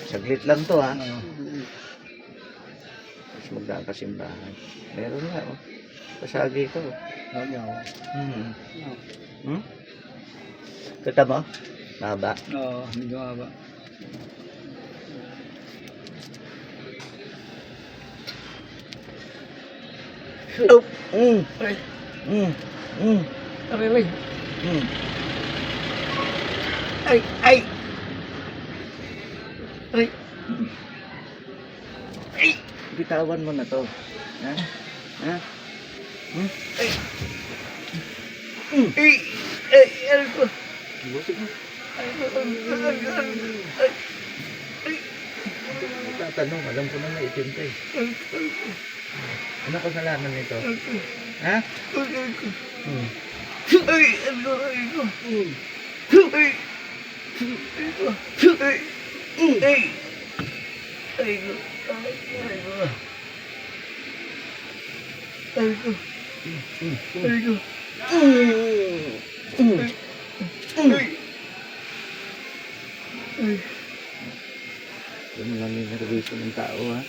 Saglit lang to ha. Mas magdaan ka simbahan. Meron nga oh. Pasagi ko. Kita mo? Mahaba? Oo, medyo mahaba. Oh! Ay, aray. Ay, ay. Ay. Ay. Bitawan mo na to. Ha? Ha? Ay. Ay. Ay, ano ko? Busig mo. Tatanong, alam ko na naitim ka eh. Ano kasalanan nito? Ha? Ay, ano ko? Ay. Ay. Ay. Ano lang yung nervyoso ng tao ha?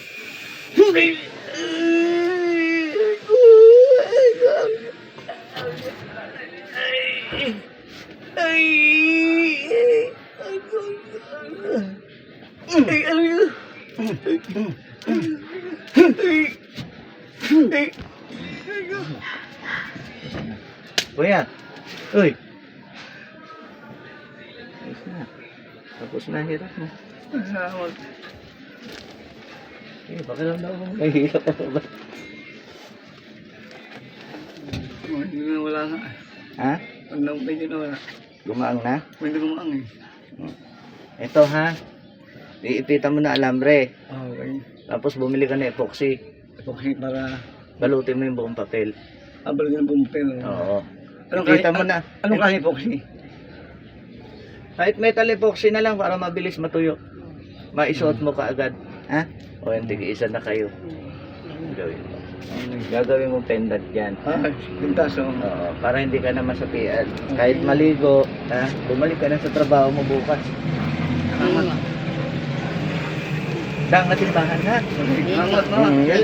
Kuya! Uy! Ayos na. Tapos na hirap mo. Salamat. Eh, pakiramdam mo. Mahirap ka pa ba? Hindi na wala nga. Ha? Pag medyo na wala. Gumaang na? Pwede gumaang eh. Ito ha. Iipitan mo na alambre. Okay. Tapos bumili ka na epoxy. Okay, para Balutin mo yung buong papel. abal din ang bumpin. Oo. Anong Ipitan mo na. Anong kahit epoxy? Kahit metal epoxy na lang para mabilis matuyo. Maisuot mo kaagad. Ha? O hindi, isa na kayo. Gawin mo. Gagawin mo pendant yan. Pintas o. Oo, para hindi ka na masapian. Kahit maligo, ha? Bumalik ka na sa trabaho mo bukas. Salamat. Dangat simbahan ha. Salamat na. Yes.